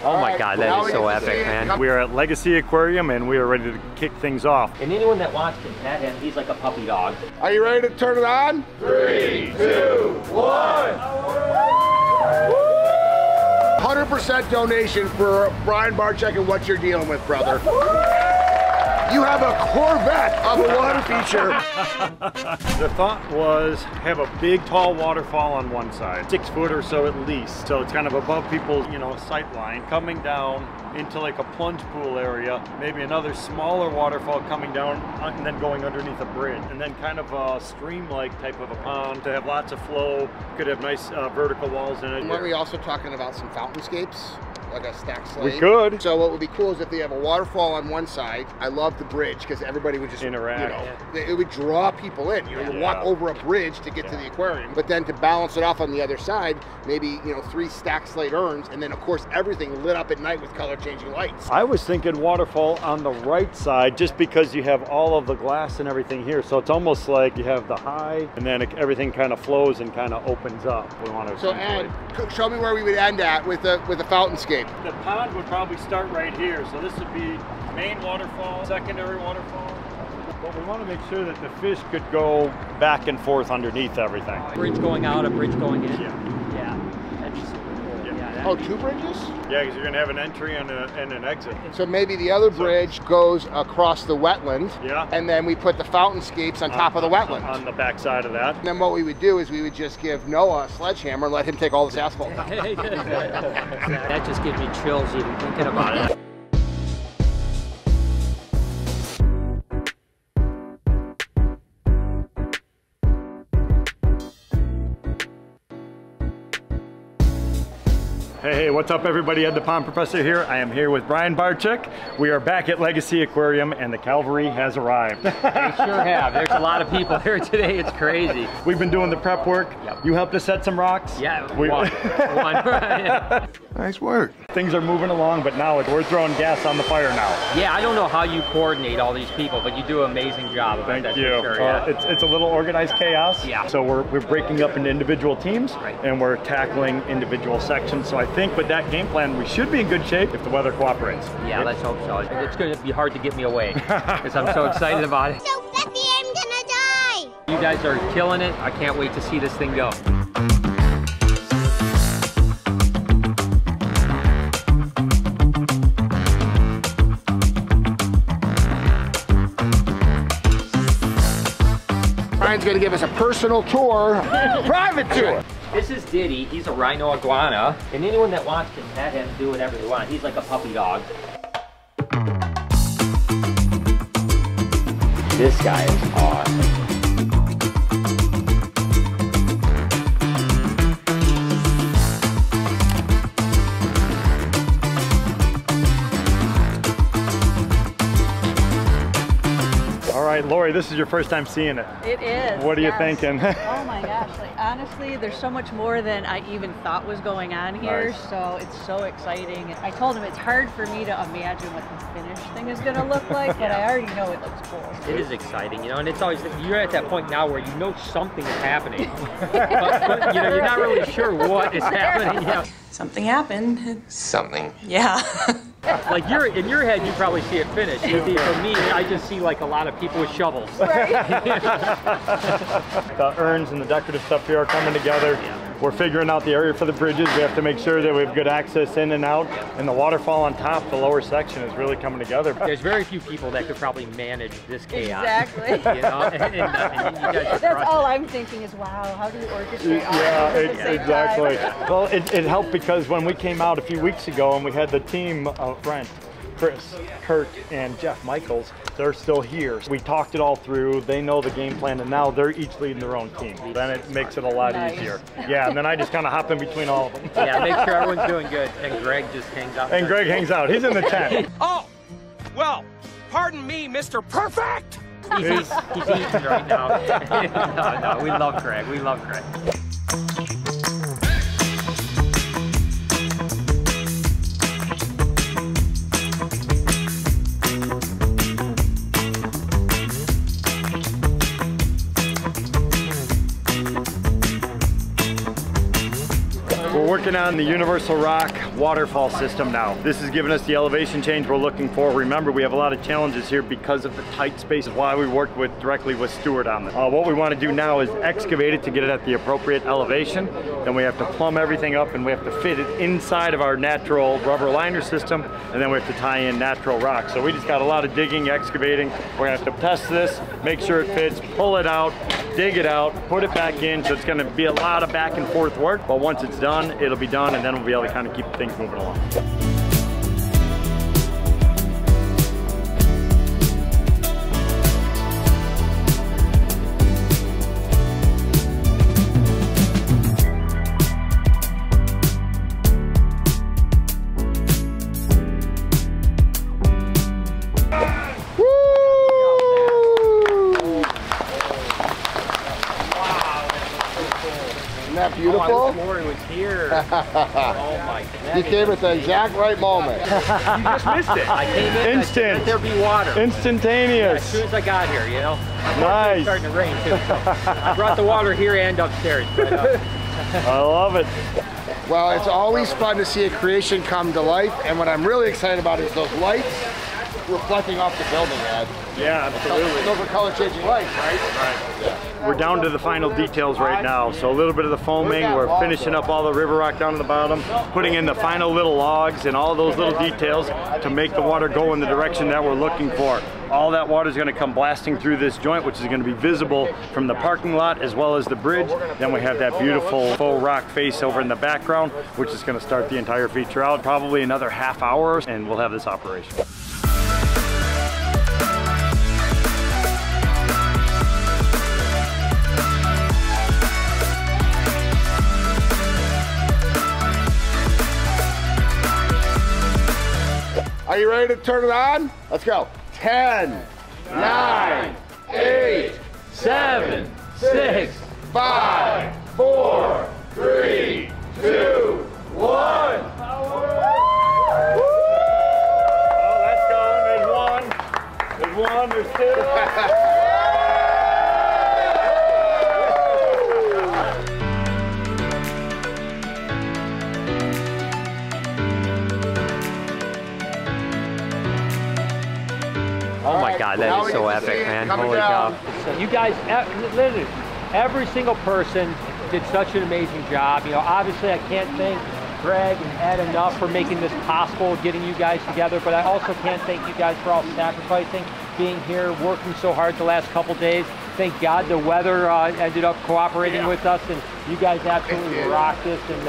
Oh my God, that is so epic, man. We are at Legacy Aquarium and we are ready to kick things off. And anyone that wants can pet him. He's like a puppy dog. Are you ready to turn it on? 3, 2, 1. 100% donation for Brian Barczyk and what you're dealing with, brother. You have a Corvette of a water feature. The thought was have a big tall waterfall on one side, 6 foot or so at least. So it's kind of above people's, sight line, coming down into like a plunge pool area, maybe another smaller waterfall coming down and then going underneath a bridge. And then kind of a stream-like type of a pond to have lots of flow, could have nice vertical walls in it. Weren't we also talking about some fountainscapes? Like a stacked slate. We could. So what would be cool is if they have a waterfall on one side. I love the bridge because everybody would just interact. It would draw people in. You walk over a bridge to get to the aquarium, but then to balance it off on the other side, maybe 3 stacked slate urns, and then of course everything lit up at night with color changing lights. I was thinking waterfall on the right side, just because you have all of the glass and everything here, so it's almost like you have the high, and then everything kind of flows and kind of opens up. We want to. So Ed, show me where we would end at with a fountainscape. The pond would probably start right here, so this would be main waterfall, secondary waterfall. But we want to make sure that the fish could go back and forth underneath everything. Bridge going out, a bridge going in. Yeah. That'd be super cool. Yeah. Oh, 2 bridges? Yeah, because you're going to have an entry and an exit. So maybe the other bridge goes across the wetland. Yeah. And then we put the fountainscapes on top of the wetland. On the back side of that. And then what we would do is we would just give Noah a sledgehammer and let him take all this asphalt. That just gives me chills even thinking about it. Hey, what's up everybody? Ed the Pond Professor here. I am here with Brian Barczyk. We are back at Legacy Aquarium and the cavalry has arrived. They sure have. There's a lot of people here today. It's crazy. We've been doing the prep work. Yep. You helped us set some rocks. Yeah, one. Nice work. Things are moving along, but now we're throwing gas on the fire now. Yeah, I don't know how you coordinate all these people, but you do an amazing job of it. Thank you. Sure, yeah. It's a little organized chaos. Yeah. So we're breaking up into individual teams, right, and we're tackling individual sections. So I think with that game plan, we should be in good shape if the weather cooperates. Yeah, let's hope so. It's going to be hard to get me away because I'm so excited about it. So Becky, I'm gonna die! You guys are killing it. I can't wait to see this thing go. Brian's gonna give us a personal tour, private tour. This is Diddy. He's a rhino iguana, and anyone that wants can pet him, do whatever they want. He's like a puppy dog. This guy is awesome. All right, Lori, this is your first time seeing it. It is. What are you yes. thinking? Oh my gosh, like honestly, there's so much more than I even thought was going on here. Nice. So it's so exciting. I told him it's hard for me to imagine what the finished thing is gonna look like, but I already know it looks cool. It is exciting, and it's always, you're at that point now where you know something is happening, but you're not really sure what is happening. Something happened. Something. Yeah. Like in your head, you probably see it finished. For me, I just see like a lot of people with shovels. Right? The urns and the decorative stuff here are coming together. Yeah. We're figuring out the area for the bridges. We have to make sure that we have good access in and out. And the waterfall on top, the lower section, is really coming together. There's very few people that could probably manage this chaos. Exactly. You know? and you guys That's all I'm thinking is, wow, how do you orchestrate all Yeah, of this at the same exactly. time? Well, it helped because when we came out a few weeks ago and we had the team of Brent, Chris, Kurt, and Jeff Michaels, they're still here. We talked it all through. They know the game plan, and now they're each leading their own team. Then it makes it a lot easier. Yeah, and then I just kind of hop in between all of them. Yeah, make sure everyone's doing good. And Greg just hangs out. And Greg hangs out. He's in the tent. Oh, well, pardon me, Mr. Perfect. He's eating right now. No, we love Greg. We love Greg. working on the universal rock waterfall system now. This is giving us the elevation change we're looking for. Remember, we have a lot of challenges here because of the tight space. Why we worked directly with Stuart on this. What we want to do now is excavate it to get it at the appropriate elevation. Then we have to plumb everything up and we have to fit it inside of our natural rubber liner system, and then we have to tie in natural rock. So we just got a lot of digging, excavating. We're gonna have to test this, make sure it fits, pull it out, dig it out, put it back in. So it's gonna be a lot of back and forth work, but once it's done, it'll be done, and then we'll be able to kind of keep things moving along. Isn't that beautiful? Oh, I wish Lauren was here. Oh my goodness. You came at the exact right moment. You just missed it. I came in, Instant. I said, let there be water. Instantaneous. As soon as I got here, you know. Nice. It's starting to rain too. So I brought the water here and upstairs. But, I love it. Well, it's always fun to see a creation come to life, and what I'm really excited about is those lights reflecting off the building, Ed. Yeah, absolutely. Those are color changing lights, right? Right. Yeah. We're down to the final details right now. So a little bit of the foaming, we're finishing up all the river rock down to the bottom, putting in the final little logs and all those little details to make the water go in the direction that we're looking for. All that water is going to come blasting through this joint, which is going to be visible from the parking lot as well as the bridge. Then we have that beautiful faux rock face over in the background, which is going to start the entire feature out. Probably another half hour and we'll have this operational. Are you ready to turn it on? Let's go. 10, 9, 8, 7, 6, 5, 4, 3, 2, 1. Oh, that's going. There's one. There's one. There's two. oh my God, that is so epic, man. Holy cow. You guys, literally, every single person did such an amazing job. You know, obviously I can't thank Greg and Ed enough for making this possible, getting you guys together, but I also can't thank you guys for all sacrificing, being here, working so hard the last couple days. Thank God the weather ended up cooperating with us, and you guys absolutely rocked this. And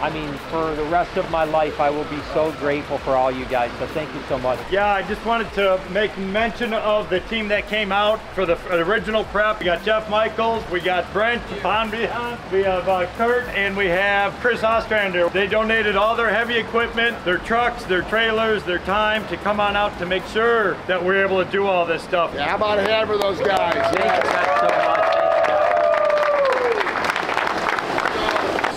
I mean, for the rest of my life, I will be so grateful for all you guys. So thank you so much. Yeah, I just wanted to make mention of the team that came out for the original prep. We got Jeff Michaels, we got Brent Bonbihan, we have Kurt, and we have Chris Ostrander. They donated all their heavy equipment, their trucks, their trailers, their time to come on out to make sure that we're able to do all this stuff. Yeah, how about a hand for those guys? Thank you guys so much.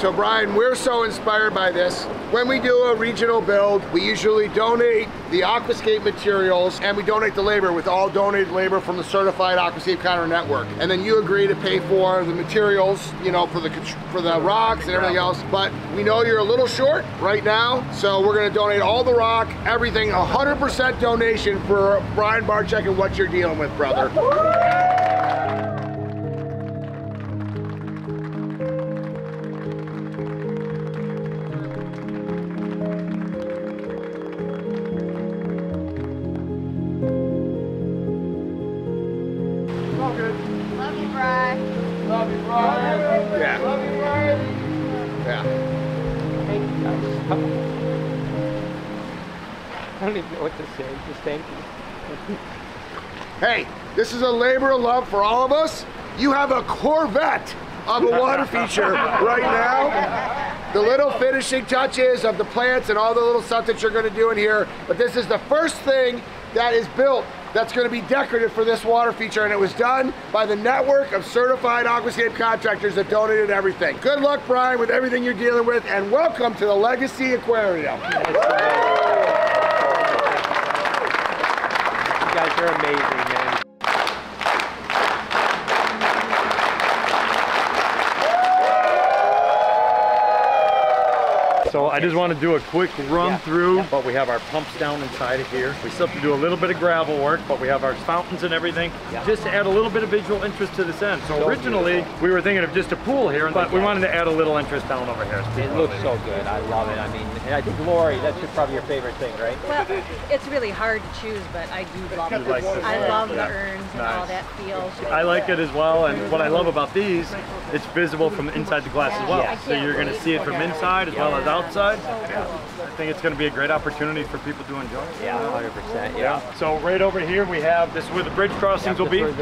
So Brian, we're so inspired by this. When we do a regional build, we usually donate the Aquascape materials and we donate the labor with all donated labor from the certified Aquascape Counter Network. And then you agree to pay for the materials, you know, for the rocks and everything else. But we know you're a little short right now, so we're gonna donate all the rock, everything, 100% donation for Brian Barczyk and what you're dealing with, brother. Love you, Brian. Love you, Brian. Yeah. Love you, Brian. Yeah. Thank you guys. I don't even know what to say. Just thank you. Hey, this is a labor of love for all of us. You have a Corvette of a water feature right now. The little finishing touches of the plants and all the little stuff that you're going to do in here, but this is the first thing that is built that's going to be decorative for this water feature, and it was done by the network of certified Aquascape contractors that donated everything. Good luck, Brian, with everything you're dealing with, and welcome to the Legacy Aquarium. You guys are amazing, man. I just want to do a quick run through, Yeah. but we have our pumps down inside of here. We still have to do a little bit of gravel work, but we have our fountains and everything, just to add a little bit of visual interest to this end. So originally, we were thinking of just a pool here, but we wanted to add a little interest down over here. It looks so good. I love it. I mean, and I think Lori, that's probably your favorite thing, right? Well, it's really hard to choose, but I do love it. like this I one? love Yeah. the urns and all that feel. I like it as well, and what I love about these, it's visible from inside the glass as well. Yeah. So you're going to see it from inside as well as outside. I think it's going to be a great opportunity for people to enjoy. Yeah, 100%. Yeah. So right over here we have, this is where the bridge crossings will be. So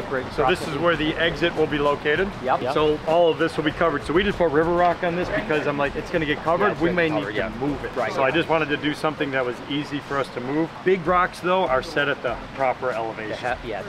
this is crossing. where the exit will be located. Yep. So all of this will be covered. So we just put river rock on this because I'm like, it's going to get covered. it's We gonna may cover, need to move it. Right. So I just wanted to do something that was easy for us to move. Big rocks though are set at the proper elevation. Yeah,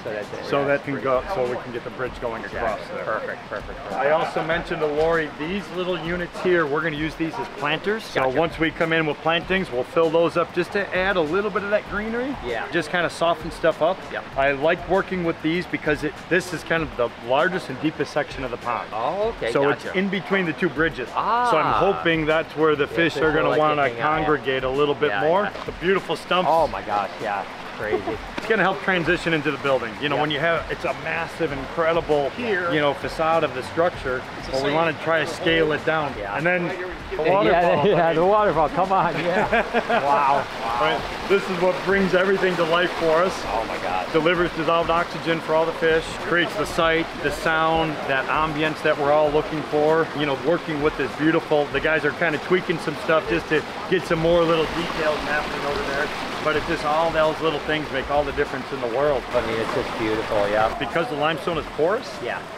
So that can go, so we can get the bridge going across there. Perfect. I also mentioned to Lori, these little units here, we're going to use these as planters. So once we come in with plantings, we'll fill those up just to add a little bit of that greenery. Yeah. Just kind of soften stuff up. Yeah. I like working with these because this is kind of the largest and deepest section of the pond. Oh, okay. So it's in between the two bridges. Ah. So I'm hoping that's where the fish are going to like want to hang out, congregate a little bit more. Yeah. The beautiful stumps. Oh my gosh, yeah. Crazy. It's going to help transition into the building. You know, when you have, it's a massive, incredible, you know, facade of the structure, but we want to try to scale it down. Yeah. And then the waterfall. Yeah, the waterfall. Come on, yeah. Wow. Right. This is what brings everything to life for us. Oh my God. Delivers dissolved oxygen for all the fish, creates the sight, the sound, that ambience that we're all looking for. You know, working with this beautiful, the guys are kind of tweaking some stuff just to get some more little details happening over there. But it's just all those little things make all the difference in the world. I mean, it's just beautiful, yeah. Because the limestone is porous,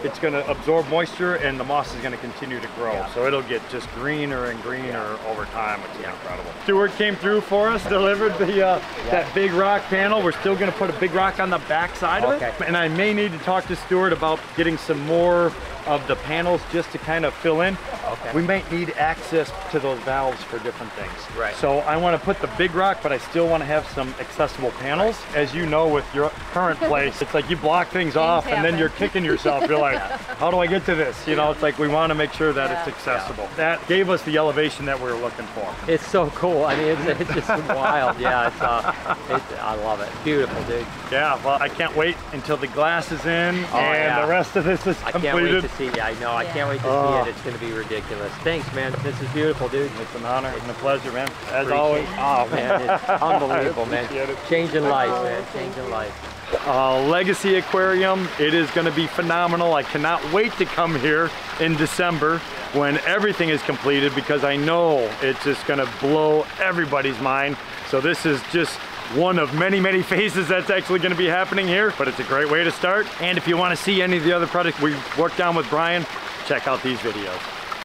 it's going to absorb moisture and the moss is going to continue to grow. Yeah. So it'll get just greener and greener over time, which is incredible. Stuart came through for us, delivered the that big rock panel. We're still going to put a big rock on the back side of it. And I may need to talk to Stuart about getting some more of the panels just to kind of fill in. We might need access to those valves for different things. Right. So I want to put the big rock, but I still want to have some accessible panels. As you know, with your current place, it's like you block things off and then you're kicking yourself. You're like, how do I get to this? You know, it's like we want to make sure that it's accessible. That gave us the elevation that we were looking for. It's so cool. I mean, it's just wild. Yeah, I love it. Beautiful, dude. Yeah, well, I can't wait until the glass is in and the rest of this is completed. I can't wait to see it. I know. I can't wait to see it. It's going to be ridiculous. Thanks, man. This is beautiful, dude. It's an honor and a pleasure, man. As always. Oh, man. It's unbelievable, man. Changing life, man. Changing life. Legacy Aquarium, it is going to be phenomenal. I cannot wait to come here in December when everything is completed because I know it's just going to blow everybody's mind. So this is just one of many, many phases that's actually going to be happening here, but it's a great way to start. And if you want to see any of the other projects we worked on with Brian, check out these videos.